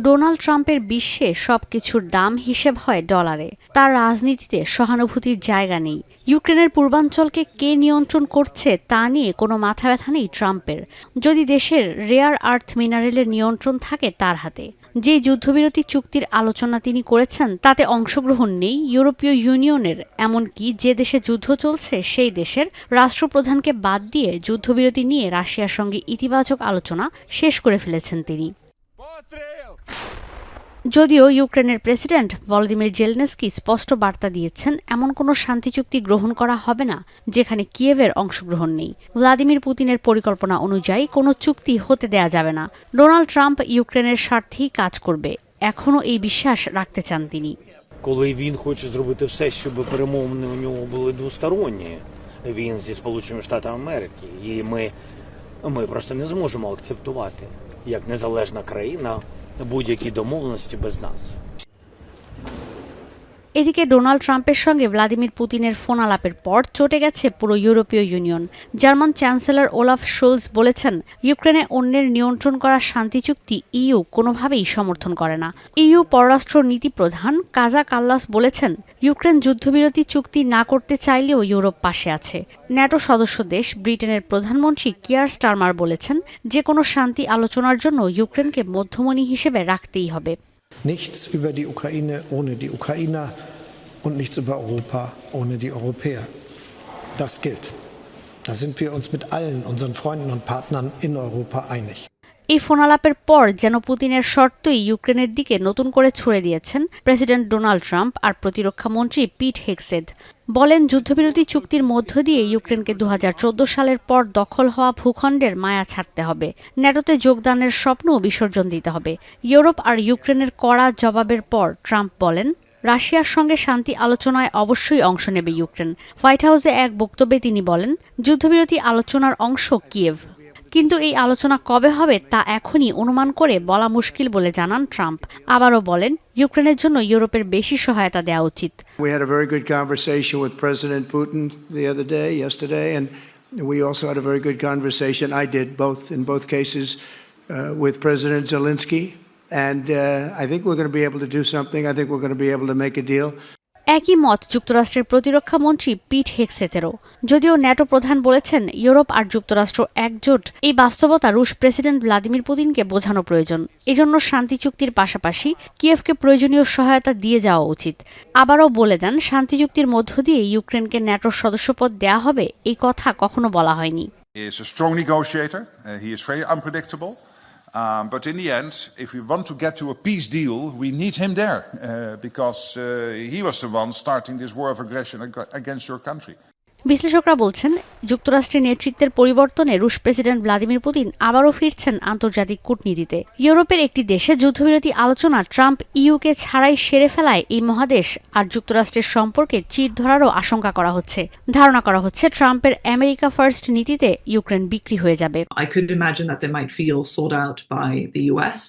Donald ট্রাম্পের বিশ্বে সবকিছুর দাম হিসেব হয় ডলারে। তার রাজনীতিতে সহানুভূতির জায়গা নেই। ইউক্রেনের পূর্বাঞ্চলকে কে নিয়ন্ত্রণ করছে তা নিয়ে কোনো মাথা ব্যথা নেই ট্রাম্পের। যদি দেশের রেয়ার আর্থ মিনারেলের নিয়ন্ত্রণ থাকে তার হাতে। যে যুদ্ধবিরতি চুক্তির আলোচনা তিনি করেছেন তাতে অংশগ্রহণ নেই ইউরোপীয় ইউনিয়নের, এমনকি যে দেশে যুদ্ধ চলছে সেই দেশের রাষ্ট্রপ্রধানকে বাদ দিয়ে যুদ্ধবিরতি নিয়ে রাশিয়ার সঙ্গে ইতিবাচক আলোচনা শেষ করে ফেলেছেন তিনি। যদিও ইউক্রেনের প্রেসিডেন্ট ভলোদিমির জেলেনস্কি স্পষ্ট বার্তা দিয়েছেন এমন কোনো শান্তি চুক্তি গ্রহণ করা হবে না যেখানে কিয়েভের অংশগ্রহণ নেই। ভ্লাদিমির পুতিনের পরিকল্পনা অনুযায়ী কোনো চুক্তি হতে দেয়া যাবে না। ডোনাল্ড ট্রাম্প ইউক্রেনের স্বার্থেই কাজ করবে, এখনও এই বিশ্বাস রাখতে চান তিনি। Коли він хоче зробити все, щоб перемовини у нього були двосторонні, він зі Сполученими Штатами Америки, і ми просто не зможемо акцептувати як незалежна країна будь-які домовленості без нас. এদিকে ডোনাল্ড ট্রাম্পের সঙ্গে ভ্লাদিমির পুতিনের ফোন আলাপের পর চটে গেছে পুরো ইউরোপীয় union. German chancellor Olaf Scholz বলেছেন, ইউক্রেনে অন্যের নিয়ন্ত্রণ করা শান্তি চুক্তি ইইউ কোনোভাবেই সমর্থন করে না। ইইউ পররাষ্ট্র নীতি প্রধান কাজা কাল্লাস বলেছেন, ইউক্রেন যুদ্ধবিরতি চুক্তি না করতে চাইলেও ইউরোপ পাশে আছে। ন্যাটো সদস্য দেশ ব্রিটেনের প্রধানমন্ত্রী কিয়ার স্টারমার বলেছেন, যে কোনো শান্তি আলোচনার জন্য ইউক্রেনকে মধ্যমণি হিসেবে রাখতেই হবে। Nichts über die Ukraine ohne die Ukrainer und nichts über Europa ohne die Europäer. Das gilt. Da sind wir uns mit allen unseren Freunden und Partnern in Europa einig. এই ফোনালাপের পর যেন পুতিনের শর্তই ইউক্রেনের দিকে নতুন করে ছুড়ে দিয়েছেন প্রেসিডেন্ট ডোনাল্ড ট্রাম্প আর প্রতিরক্ষা মন্ত্রী পিট হেগসেথ। বলেন, যুদ্ধবিরতি চুক্তির মধ্য দিয়ে ইউক্রেনকে 2014 সালের পর দখল হওয়া ভূখণ্ডের মায়া ছাড়তে হবে। ন্যাটোতে যোগদানের স্বপ্নও বিসর্জন দিতে হবে। ইউরোপ আর ইউক্রেনের কড়া জবাবের পর ট্রাম্প বলেন, রাশিয়ার সঙ্গে শান্তি আলোচনায় অবশ্যই অংশ নেবে ইউক্রেন। হোয়াইট হাউসে এক বক্তব্যে তিনি বলেন, যুদ্ধবিরতি আলোচনার অংশ কিয়েভ, কিন্তু এই আলোচনা কবে হবে তা এখনই অনুমান করে বলা মুশকিল বলে জানান ট্রাম্প। আবারও বলেন, ইউক্রেনের জন্য ইউরোপের বেশি সহায়তা দেওয়া উচিত। We had a very good conversation with President Putin yesterday, and we also had a very good conversation. I did in both cases with President Zelensky, and I think we're going to be able to do something. I think we're going to be able to make a deal. একই মত যুক্তরাষ্ট্রের প্রতিরক্ষা মন্ত্রী পিট হেগসেথেরও। যদিও NATO প্রধান বলেছেন, Europe আর যুক্তরাষ্ট্র একজোট, এই বাস্তবতা রুশ প্রেসিডেন্ট ভ্লাদিমির পুতিনকে বোঝানো প্রয়োজন। এজন্য শান্তি চুক্তির পাশাপাশি কিয়েভকে প্রয়োজনীয় সহায়তা দিয়ে যাওয়া উচিত। আবারও বলে দেন, শান্তি চুক্তির মধ্য দিয়ে ইউক্রেনকে ন্যাটোর সদস্যপদ দেয়া হবে, এই কথা কখনো বলা হয়নি। He is a strong negotiator. He is very unpredictable. But in the end, if we want to get to a peace deal, we need him there because he was the one starting this war of aggression against your country. বিশ্লেষকরা বলছেন, যুক্তরাষ্ট্রের নেতৃত্বের পরিবর্তনে রুশ president Vladimir Putin আবারও ফিরছেন আন্তর্জাতিক কূটনীতিতে। ইউরোপের একটি দেশে যুদ্ধবিরতি আলোচনা ট্রাম্প ইইউকে ছাড়াই সেরে ফেলায় এই মহাদেশ আর যুক্তরাষ্ট্রের সম্পর্কে চির ধরারও আশঙ্কা করা হচ্ছে। ধারণা করা হচ্ছে, ট্রাম্পের আমেরিকা ফার্স্ট নীতিতে ইউক্রেন বিক্রি হয়ে যাবে। I could imagine that they might feel sold out by the US,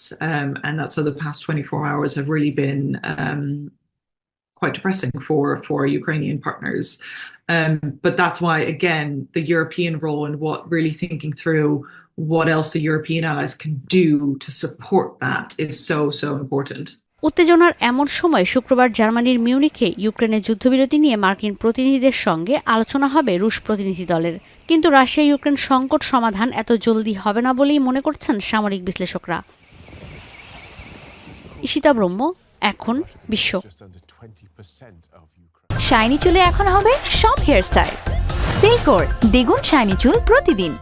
and that's how the past 24 hours have really been quite depressing for Ukrainian partners. But that's why, again, the European role and what really thinking through what else the European allies can do to support that is so important. উত্তেজনার এমন সময় শুক্রবার জার্মানির মিউনিখে ইউক্রেনের যুদ্ধবিরতি নিয়ে মার্কিন প্রতিনিধিদের সঙ্গে আলোচনা হবে রুশ প্রতিনিধি দলের। কিন্তু রাশিয়া ইউক্রেন সংকট সমাধান এত জলদি হবে না বলেই মনে করছেন সামরিক বিশ্লেষকরা। ঈশিতা ব্রহ্ম, এখন বিশ্ব। শাইনি চুলে এখন হবে সব হেয়ারস্টাইল। সিল্কোর দ্বিগুণ শাইনি চুল প্রতিদিন।